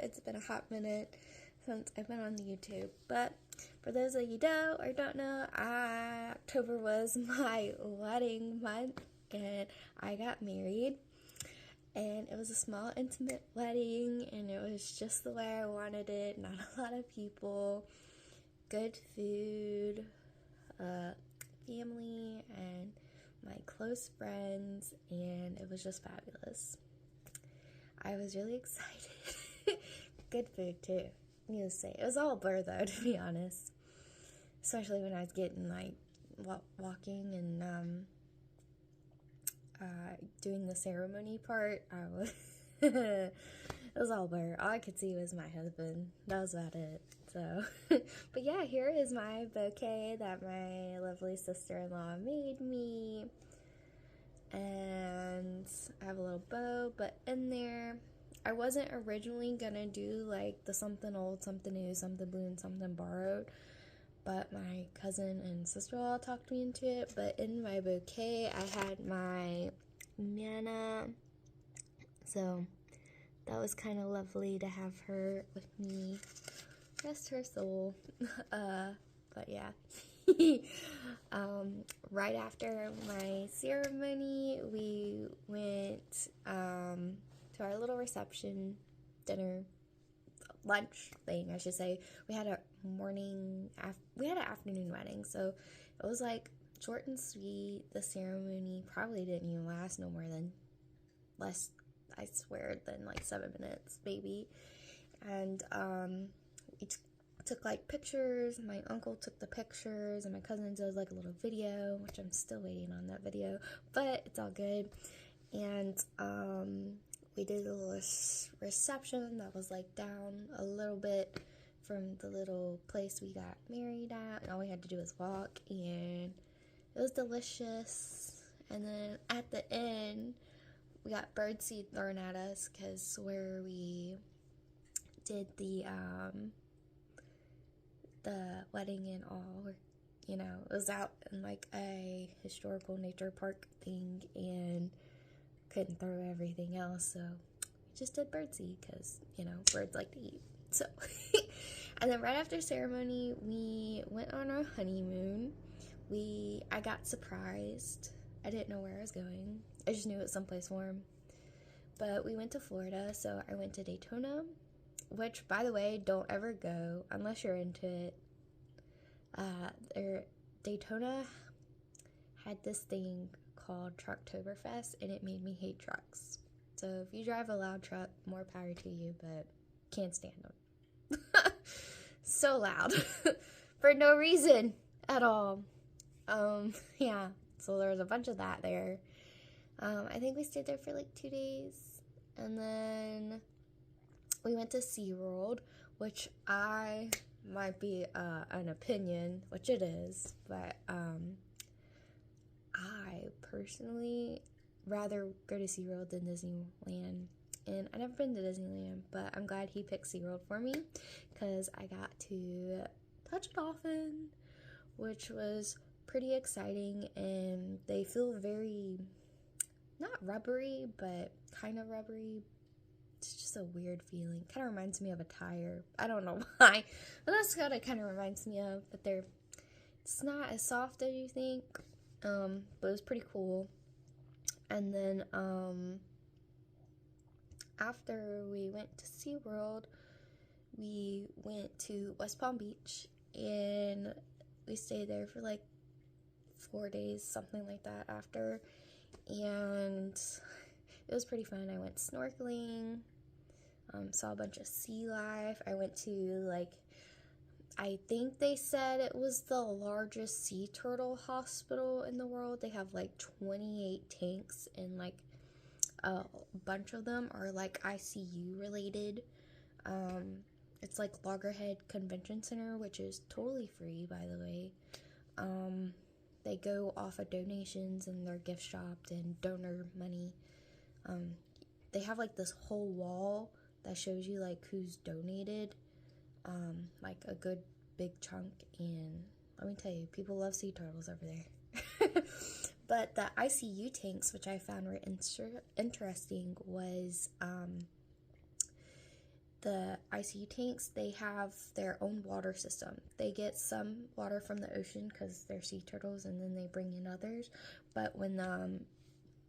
It's been a hot minute since I've been on YouTube, but for those of you who don't know, October was my wedding month, and I got married, and it was a small, intimate wedding, and it was just the way I wanted it. Not a lot of people, good food, family, and my close friends, and it was just fabulous. I was really excited. Good food too, needless to say. It was all a blur though, to be honest. Especially when I was getting walking and doing the ceremony part. It was all a blur. All I could see was my husband. That was about it. So, but yeah, here is my bouquet that my lovely sister-in-law made me. And I have a little bow, but in there, I wasn't originally gonna do like the something old, something new, something blue, and something borrowed, but my cousin and sister-in-law talked me into it. But in my bouquet, I had my Nana, so that was kind of lovely to have her with me. Rest her soul. But yeah. Right after my ceremony, we went to our little reception dinner, lunch thing, I should say. We had an afternoon wedding, so it was like short and sweet. The ceremony probably didn't even last no more than I swear, than like 7 minutes, maybe. And we took like pictures. My uncle took the pictures, and my cousin did like a little video, which I'm still waiting on that video, but it's all good. And we did a little reception that was like down a little bit from the little place we got married at, and all we had to do was walk, and it was delicious. And then at the end, we got birdseed thrown at us, because where we did the wedding and all, it was out in like a historical nature park thing, and couldn't throw everything else, so we just did birdseed, because birds like to eat. So and then right after ceremony, we went on our honeymoon. I got surprised. I didn't know where I was going. I just knew it was someplace warm. But we went to Florida, so I went to Daytona, which, by the way, don't ever go unless you're into it. Daytona had this thing called Trucktoberfest, and it made me hate trucks. So if you drive a loud truck, more power to you, but can't stand them. So loud. For no reason at all. Yeah, so there was a bunch of that there. I think we stayed there for like 2 days, and then we went to SeaWorld, which might be an opinion, which it is, but I personally rather go to SeaWorld than Disneyland. And I've never been to Disneyland, but I'm glad he picked SeaWorld for me, because I got to touch a dolphin, which was pretty exciting, and they feel very, not rubbery, but kind of rubbery. It's just a weird feeling. Kind of reminds me of a tire. I don't know why, but that's what it kind of reminds me of. But it's not as soft as you think, but it was pretty cool. And then after we went to SeaWorld, we went to West Palm Beach, and we stayed there for like 4 days, something like that after, and it was pretty fun. I went snorkeling, saw a bunch of sea life. I went to I think they said it was the largest sea turtle hospital in the world. They have like 28 tanks, and like a bunch of them are like ICU related. It's like Loggerhead Convention Center, which is totally free, by the way. They go off of donations, and they're gift shopped and donor money. They have like this whole wall that shows you like who's donated, like a good big chunk, and let me tell you, people love sea turtles over there. But the ICU tanks, which I found were interesting, was the ICU tanks, they have their own water system. They get some water from the ocean because they're sea turtles, and then they bring in others. But when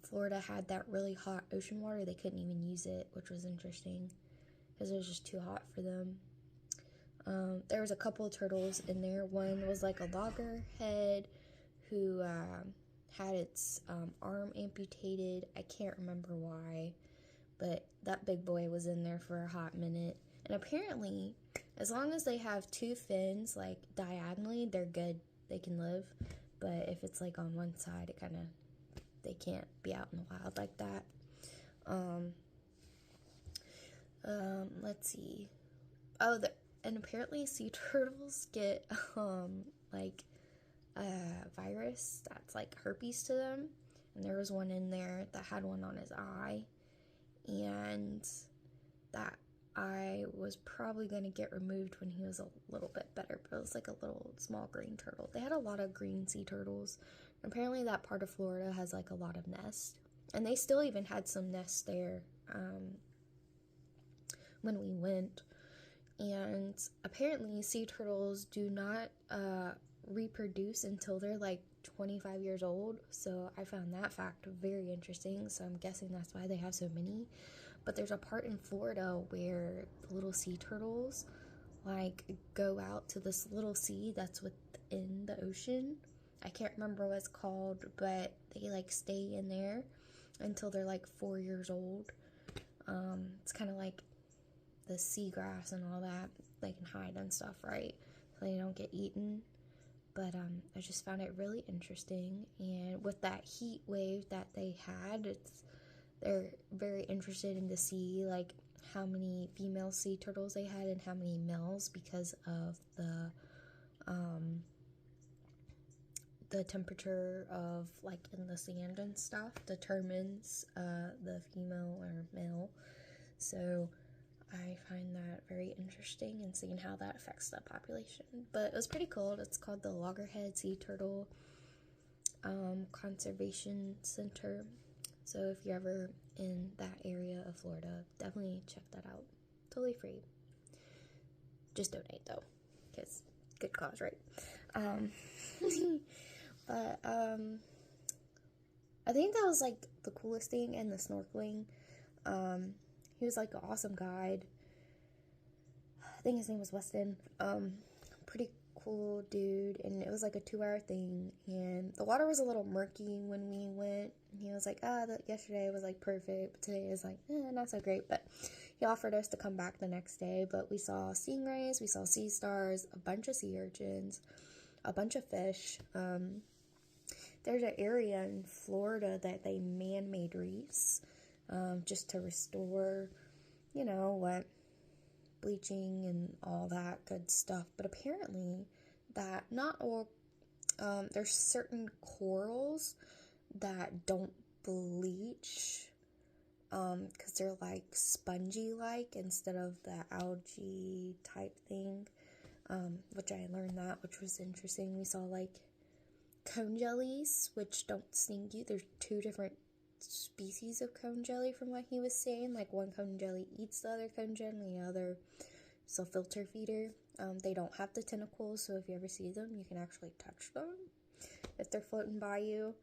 Florida had that really hot ocean water, they couldn't even use it, which was interesting because it was just too hot for them. There was a couple of turtles in there. One was like a loggerhead who had its arm amputated. I can't remember why, but that big boy was in there for a hot minute. And apparently, as long as they have two fins, like diagonally, they're good. They can live. But if it's like on one side, it kind of, they can't be out in the wild like that. Let's see. Oh, and apparently sea turtles get like a virus that's like herpes to them. And there was one in there that had one on his eye. And that eye was probably going to get removed when he was a little bit better, but it was like a little small green turtle. They had a lot of green sea turtles. Apparently that part of Florida has like a lot of nests, and they still even had some nests there when we went. And apparently sea turtles do not reproduce until they're like 25 years old, so I found that fact very interesting. So I'm guessing that's why they have so many. But there's a part in Florida where the little sea turtles like go out to this little sea that's within the ocean. I can't remember what it's called, but they like stay in there until they're like 4 years old. It's kind of like the seagrass and all that. They can hide and stuff, right? So they don't get eaten. But I just found it really interesting. And with that heat wave that they had, they're very interested in to see like how many female sea turtles they had and how many males, because of the temperature of like in the sand and stuff determines the female or male. So I find that very interesting and seeing how that affects the population. But it was pretty cool. It's called the Loggerhead Sea Turtle Conservation Center. So if you're ever in that area of Florida, definitely check that out. Totally free. Just donate though, because good cause, right? But I think that was like the coolest thing, and the snorkeling. He was like an awesome guide. I think his name was Weston. Pretty cool dude, and it was like a 2-hour thing, and the water was a little murky when we went. He was like, yesterday was like perfect, but today is like not so great. But he offered us to come back the next day. But we saw stingrays, we saw sea stars, a bunch of sea urchins, a bunch of fish. There's an area in Florida that they man-made reefs, just to restore, what, bleaching and all that good stuff. But apparently that not all, there's certain corals that don't bleach, because they're like spongy like instead of the algae type thing, which I learned that, which was interesting. We saw like cone jellies, which don't sting you. There's 2 different species of cone jelly from what he was saying. Like one cone jelly eats the other cone jelly, and the other is a filter feeder. They don't have the tentacles, so if you ever see them, you can actually touch them if they're floating by you.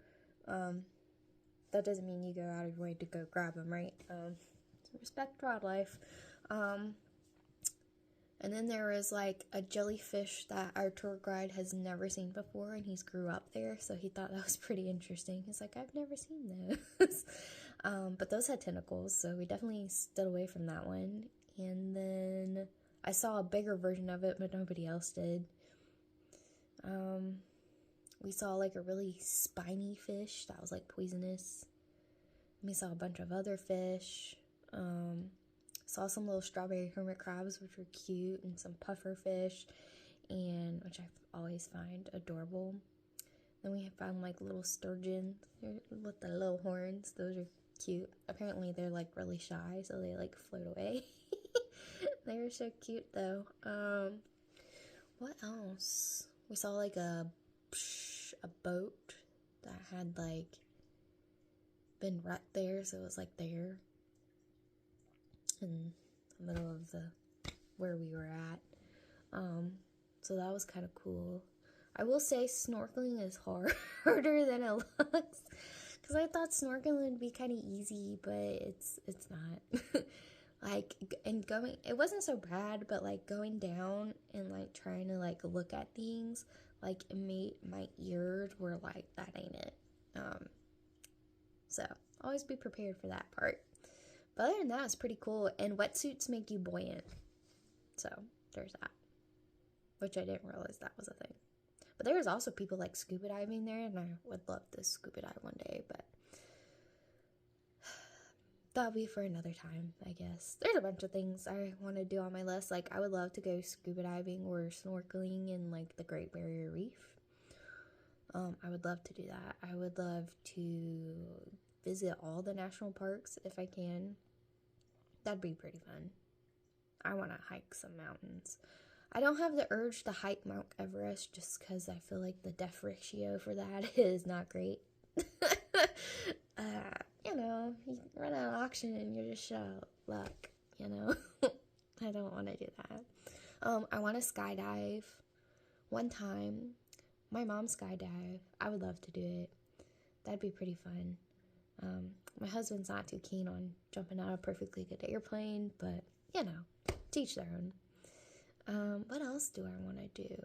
That doesn't mean you go out of your way to go grab them, right? Respect wildlife. And then there was like a jellyfish that our tour guide has never seen before, and he's grew up there, so he thought that was pretty interesting. He's like, I've never seen those. But those had tentacles, so we definitely stood away from that one. And then I saw a bigger version of it, but nobody else did. We saw like a really spiny fish that was like poisonous. We saw a bunch of other fish. Saw some little strawberry hermit crabs, which were cute, and some puffer fish, and which I always find adorable. Then we found like little sturgeon with the little horns. Those are cute. Apparently they're like really shy, so they like float away. They were so cute though. What else? We saw like a boat that had like been wrecked there, so it was like there in the middle of the where we were at. So that was kind of cool. I will say snorkeling is harder than it looks, because I thought snorkeling would be kind of easy, but it's not. Like, and going, it wasn't so bad, but like going down and like trying to like look at things, like it made my ears were like, that ain't it. So always be prepared for that part. But other than that, it's pretty cool. And wetsuits make you buoyant. So there's that, which I didn't realize that was a thing. But there's also people like scuba diving there, and I would love to scuba dive one day, but that'll be for another time, I guess. There's a bunch of things I want to do on my list. Like, I would love to go scuba diving or snorkeling in, like, the Great Barrier Reef. I would love to do that. I would love to visit all the national parks if I can. That'd be pretty fun. I want to hike some mountains. I don't have the urge to hike Mount Everest just because I feel like the death ratio for that is not great. You know, you run out of oxygen and you're just shut out luck, you know. I don't want to do that. I want to skydive one time. My mom skydived. I would love to do it. That'd be pretty fun. My husband's not too keen on jumping out of a perfectly good airplane, but, you know, teach their own. What else do I want to do?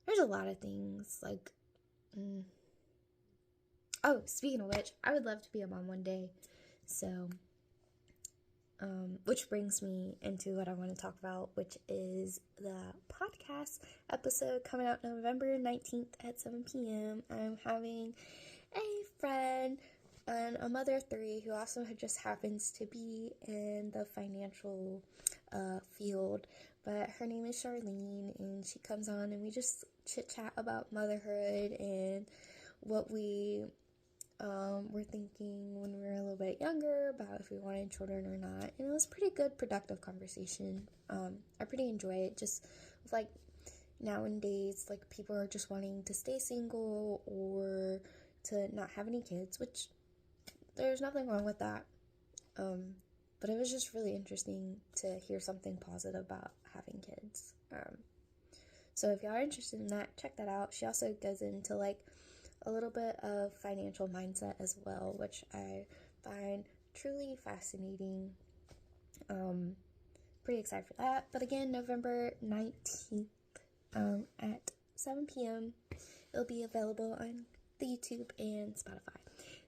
There's a lot of things, like, oh, speaking of which, I would love to be a mom one day. So, which brings me into what I want to talk about, which is the podcast episode coming out November 19th at 7 p.m. I'm having a friend and a mother of three who also just happens to be in the financial field, but her name is Charlene, and she comes on and we just chit-chat about motherhood and what we were thinking when we were a little bit younger about if we wanted children or not. And it was pretty good, productive conversation. I pretty enjoy it. Just like nowadays, like people are just wanting to stay single or to not have any kids, which there's nothing wrong with that. But it was just really interesting to hear something positive about having kids. So if y'all are interested in that, check that out. She also goes into like a little bit of financial mindset as well, which I find truly fascinating. Pretty excited for that. But again, November 19th at 7 p.m. It'll be available on the YouTube and Spotify.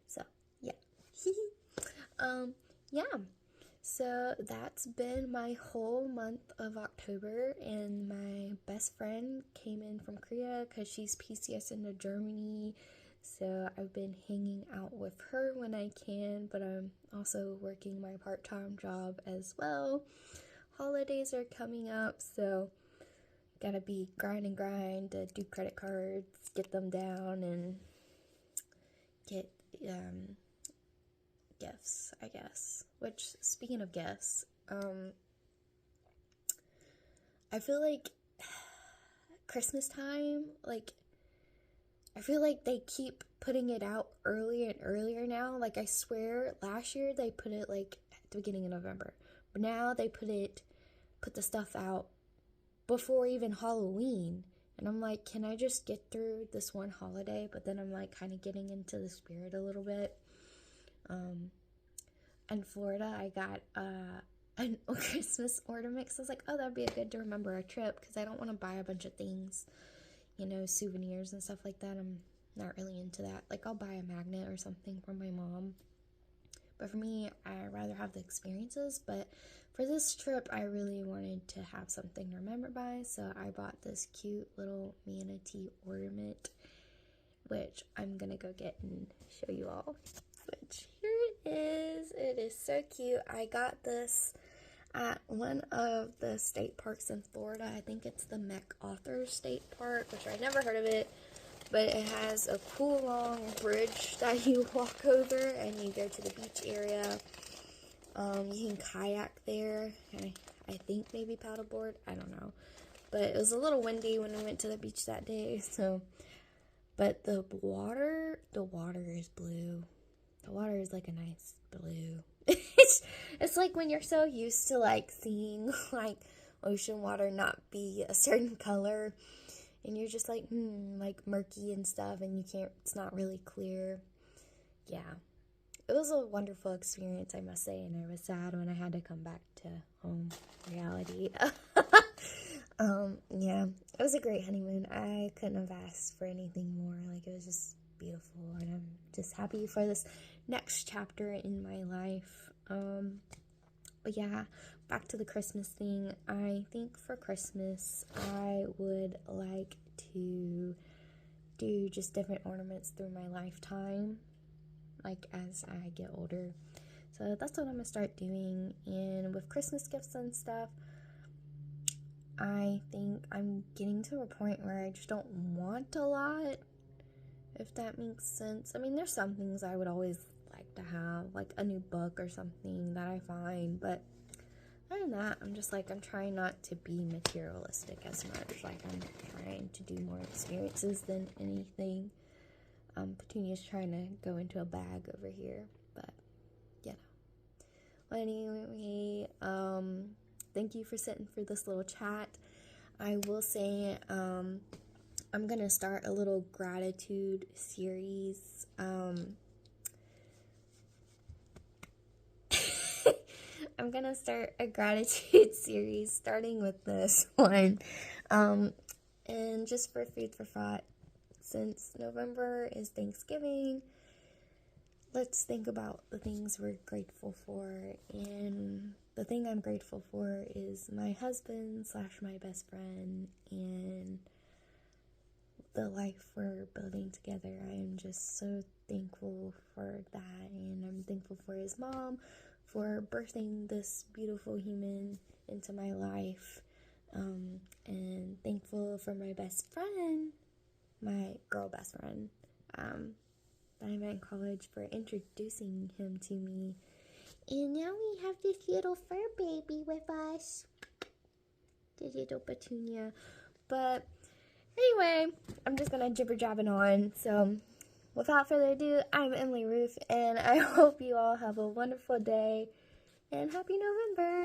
So, yeah. Yeah. So that's been my whole month of October, and my best friend came in from Korea because she's PCS into Germany, so I've been hanging out with her when I can, but I'm also working my part-time job as well. Holidays are coming up, so gotta be grind to do credit cards, get them down, and get gifts, I guess. Which, speaking of gifts, I feel like Christmas time, like, I feel like they keep putting it out earlier and earlier now. Like, I swear, last year they put it, like, at the beginning of November. But now they put the stuff out before even Halloween. And I'm like, can I just get through this one holiday? But then I'm, like, kind of getting into the spirit a little bit. In Florida, I got a Christmas ornament, because I was like, oh, that'd be a good to remember our trip, because I don't want to buy a bunch of things, you know, souvenirs and stuff like that. I'm not really into that. Like, I'll buy a magnet or something from my mom, but for me, I'd rather have the experiences. But for this trip, I really wanted to have something to remember by, so I bought this cute little manatee ornament, which I'm gonna go get and show you all. Which, here it is. It is so cute. I got this at one of the state parks in Florida. I think it's the MacArthur State Park, which I never heard of it, but it has a cool long bridge that you walk over and you go to the beach area. You can kayak there. I think maybe paddleboard. I don't know. But it was a little windy when we went to the beach that day, so. But the water is blue. The water is like a nice blue. It's like when you're so used to like seeing like ocean water not be a certain color, and you're just like murky and stuff, and you can't, it's not really clear. Yeah, it was a wonderful experience, I must say, and I was sad when I had to come back to home reality. Yeah, it was a great honeymoon. I couldn't have asked for anything more. Like, it was just beautiful, and I'm just happy for this next chapter in my life. But yeah, back to the Christmas thing. I think for Christmas, I would like to do just different ornaments through my lifetime, like as I get older. So that's what I'm gonna start doing. And with Christmas gifts and stuff, I think I'm getting to a point where I just don't want a lot, if that makes sense. I mean, there's some things I would always like to have, like a new book or something that I find, but other than that, I'm just like, I'm trying not to be materialistic as much. Like, I'm trying to do more experiences than anything. Petunia's trying to go into a bag over here, but you know. Well, anyway, thank you for sitting for this little chat. I will say, I'm gonna start a little gratitude series. I'm gonna start a gratitude series starting with this one. And just for food for thought, since November is Thanksgiving, let's think about the things we're grateful for. And the thing I'm grateful for is my husband / my best friend and the life we're building together. I am just so thankful for that, and I'm thankful for his mom for birthing this beautiful human into my life, and thankful for my best friend, my girl best friend, that I met in college, for introducing him to me. And now we have this little fur baby with us, the little Petunia. But anyway, I'm just gonna jibber jabbing on. So without further ado, I'm Emily Ruth, and I hope you all have a wonderful day and happy November.